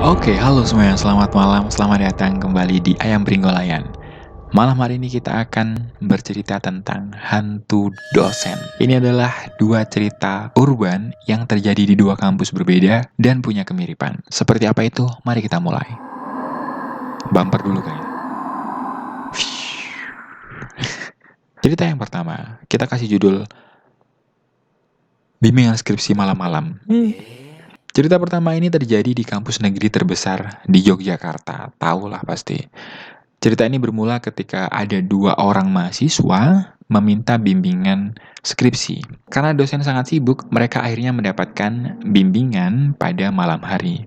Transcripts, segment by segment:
Oke, halo semuanya, selamat malam, selamat datang kembali di Ayam Pringgolayan. Malam hari ini kita akan bercerita tentang hantu dosen. Ini adalah dua cerita urban yang terjadi di dua kampus berbeda dan punya kemiripan. Seperti apa itu? Mari kita mulai. Bumper dulu kayaknya. Cerita yang pertama, kita kasih judul Bimbingan Skripsi Malam-Malam. Cerita pertama ini terjadi di kampus negeri terbesar di Yogyakarta. Tahulah pasti. Cerita ini bermula ketika ada dua orang mahasiswa meminta bimbingan skripsi. Karena dosen sangat sibuk, mereka akhirnya mendapatkan bimbingan pada malam hari.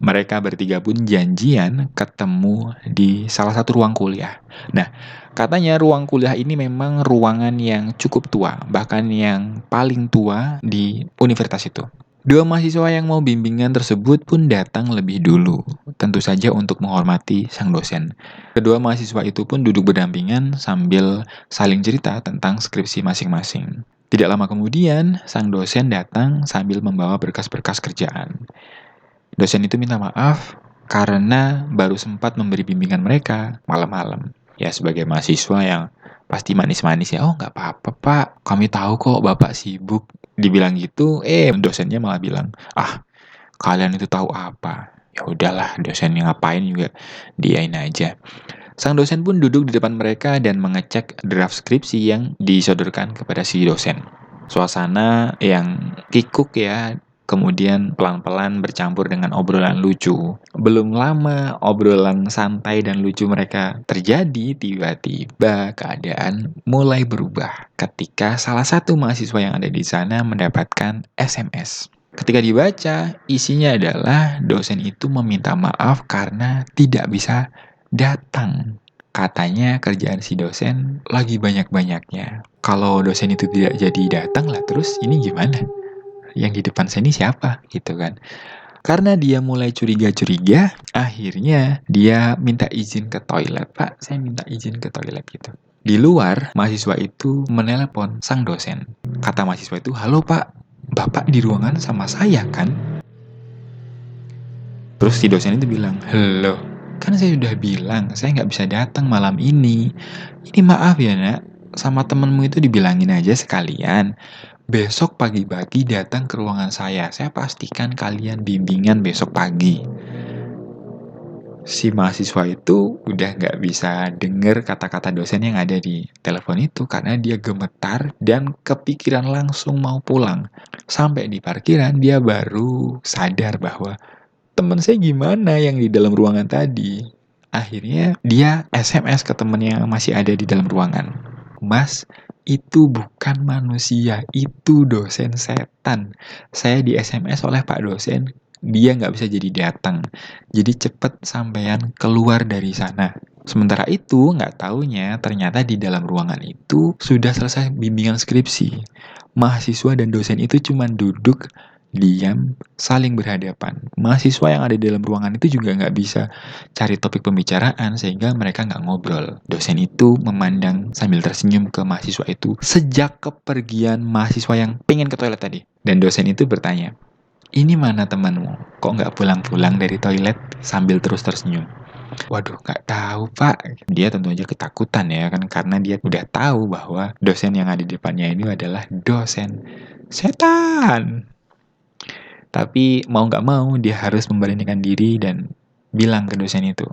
Mereka bertiga pun janjian ketemu di salah satu ruang kuliah. Nah, katanya ruang kuliah ini memang ruangan yang cukup tua, bahkan yang paling tua di universitas itu. Dua mahasiswa yang mau bimbingan tersebut pun datang lebih dulu, tentu saja untuk menghormati sang dosen. Kedua mahasiswa itu pun duduk berdampingan sambil saling cerita tentang skripsi masing-masing. Tidak lama kemudian, sang dosen datang sambil membawa berkas-berkas kerjaan. Dosen itu minta maaf karena baru sempat memberi bimbingan mereka malam-malam. Ya, sebagai mahasiswa yang pasti manis-manis ya, oh nggak apa-apa pak, kami tahu kok bapak sibuk. Dibilang gitu, dosennya malah bilang, ah kalian itu tahu apa? Ya udahlah, dosen yang ngapain juga diain aja. Sang dosen pun duduk di depan mereka dan mengecek draft skripsi yang disodorkan kepada si dosen. Suasana yang kikuk ya, kemudian pelan-pelan bercampur dengan obrolan lucu. Belum lama obrolan santai dan lucu mereka terjadi, tiba-tiba keadaan mulai berubah ketika salah satu mahasiswa yang ada di sana mendapatkan SMS. Ketika dibaca, isinya adalah dosen itu meminta maaf karena tidak bisa datang. Katanya kerjaan si dosen lagi banyak-banyaknya. Kalau dosen itu tidak jadi datang lah, terus ini gimana? Yang di depan saya ini siapa? Gitu kan. Karena dia mulai curiga-curiga, akhirnya dia minta izin ke toilet. Pak, saya minta izin ke toilet gitu. Di luar, mahasiswa itu menelepon sang dosen. Kata mahasiswa itu, halo pak, bapak di ruangan sama saya kan? Terus si dosen itu bilang, halo, kan saya sudah bilang saya nggak bisa datang malam ini. Ini maaf ya nak, sama temenmu itu dibilangin aja sekalian. Besok pagi-pagi datang ke ruangan saya pastikan kalian bimbingan besok pagi. Si mahasiswa itu udah nggak bisa denger kata-kata dosen yang ada di telepon itu karena dia gemetar dan kepikiran langsung mau pulang. Sampai di parkiran dia baru sadar bahwa temen saya gimana yang di dalam ruangan tadi. Akhirnya dia SMS ke temennya yang masih ada di dalam ruangan. Mas, itu bukan manusia, itu dosen setan. Saya di SMS oleh Pak dosen, dia nggak bisa jadi datang. Jadi cepet sampean keluar dari sana. Sementara itu, nggak taunya ternyata di dalam ruangan itu sudah selesai bimbingan skripsi. Mahasiswa dan dosen itu cuma duduk diam, saling berhadapan. Mahasiswa yang ada di dalam ruangan itu juga nggak bisa cari topik pembicaraan sehingga mereka nggak ngobrol. Dosen itu memandang sambil tersenyum ke mahasiswa itu sejak kepergian mahasiswa yang pengen ke toilet tadi. Dan dosen itu bertanya, ini mana temanmu? Kok nggak pulang-pulang dari toilet sambil terus tersenyum? Waduh, nggak tahu pak. Dia tentu aja ketakutan ya kan karena dia udah tahu bahwa dosen yang ada di depannya ini adalah dosen setan. Tapi mau nggak mau dia harus memberanikan diri dan bilang ke dosen itu,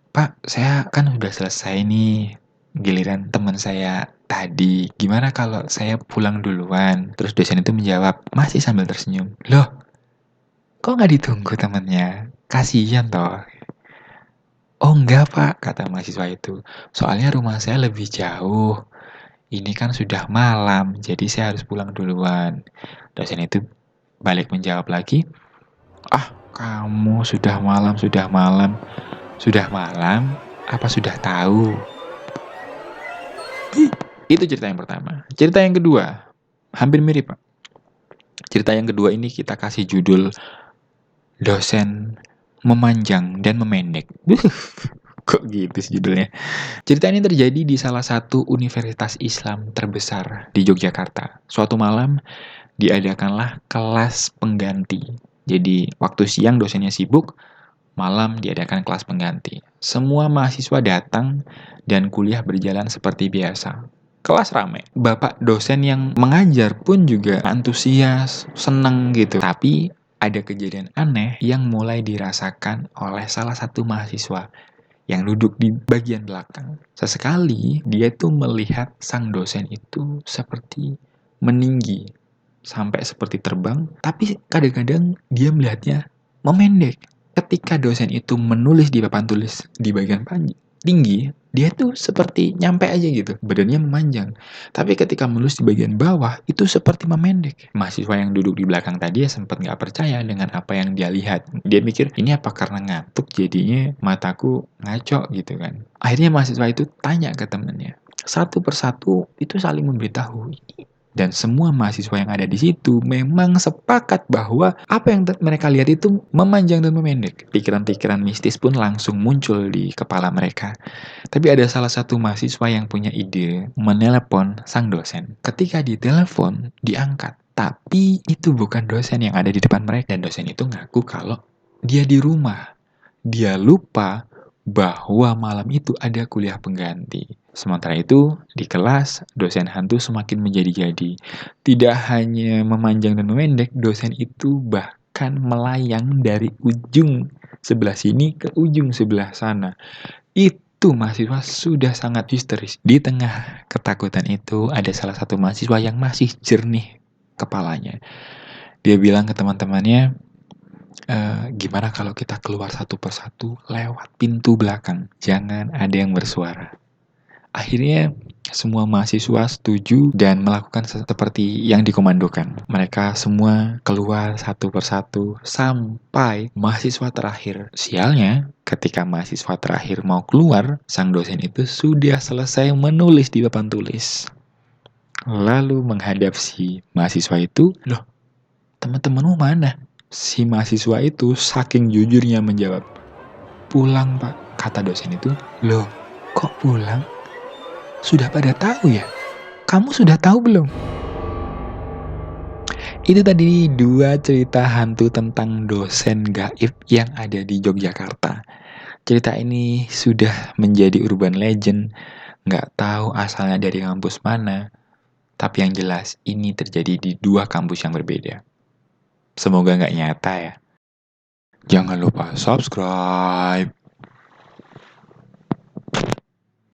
Pak, saya kan udah selesai nih giliran teman saya tadi. Gimana kalau saya pulang duluan? Terus dosen itu menjawab, masih sambil tersenyum. Loh, kok nggak ditunggu temennya? Kasihan toh. Oh enggak pak, kata mahasiswa itu. Soalnya rumah saya lebih jauh. Ini kan sudah malam, jadi saya harus pulang duluan. Dosen itu balik menjawab lagi, ah, kamu sudah malam, sudah malam. Sudah malam, apa sudah tahu? Itu cerita yang pertama. Cerita yang kedua, hampir mirip, Pak. Cerita yang kedua ini kita kasih judul Dosen Memanjang dan Memendek. Kok gitu sih judulnya? Cerita ini terjadi di salah satu universitas Islam terbesar di Yogyakarta. Suatu malam, diadakanlah kelas pengganti. Jadi, waktu siang dosennya sibuk, Malam diadakan kelas pengganti. Semua mahasiswa datang dan kuliah berjalan seperti biasa. Kelas rame. Bapak dosen yang mengajar pun juga antusias, seneng gitu. Tapi ada kejadian aneh yang mulai dirasakan oleh salah satu mahasiswa yang duduk di bagian belakang. Sesekali dia tuh melihat sang dosen itu seperti meninggi, sampai seperti terbang, tapi kadang-kadang dia melihatnya memendek. Ketika dosen itu menulis di papan tulis di bagian tinggi, dia tuh seperti nyampe aja gitu, badannya memanjang. Tapi ketika menulis di bagian bawah, itu seperti memendek. Mahasiswa yang duduk di belakang tadi ya sempat nggak percaya dengan apa yang dia lihat. Dia mikir, ini apa karena ngantuk jadinya mataku ngaco gitu kan. Akhirnya mahasiswa itu tanya ke temennya. Satu persatu itu saling memberitahu. Dan semua mahasiswa yang ada di situ memang sepakat bahwa apa yang mereka lihat itu memanjang dan memendek. Pikiran-pikiran mistis pun langsung muncul di kepala mereka. Tapi ada salah satu mahasiswa yang punya ide menelepon sang dosen. Ketika ditelepon, diangkat. Tapi itu bukan dosen yang ada di depan mereka. Dan dosen itu ngaku kalau dia di rumah. Dia lupa bahwa malam itu ada kuliah pengganti. Sementara itu, di kelas, dosen hantu semakin menjadi-jadi. Tidak hanya memanjang dan memendek, dosen itu bahkan melayang dari ujung sebelah sini ke ujung sebelah sana. Itu mahasiswa sudah sangat histeris. Di tengah ketakutan itu, ada salah satu mahasiswa yang masih jernih kepalanya. Dia bilang ke teman-temannya, gimana kalau kita keluar satu persatu lewat pintu belakang? Jangan ada yang bersuara. Akhirnya semua mahasiswa setuju dan melakukan seperti yang dikomandokan. Mereka semua keluar satu persatu sampai mahasiswa terakhir. Sialnya, ketika mahasiswa terakhir mau keluar, sang dosen itu sudah selesai menulis di papan tulis. Lalu menghadap si mahasiswa itu, loh, teman-temanmu mana? Si mahasiswa itu saking jujurnya menjawab, pulang pak, kata dosen itu. Loh, kok pulang? Sudah pada tahu ya? Kamu sudah tahu belum? Itu tadi 2 cerita hantu tentang dosen gaib yang ada di Yogyakarta. Cerita ini sudah menjadi urban legend, nggak tahu asalnya dari kampus mana. Tapi yang jelas ini terjadi di 2 kampus yang berbeda. Semoga nggak nyata ya. Jangan lupa subscribe.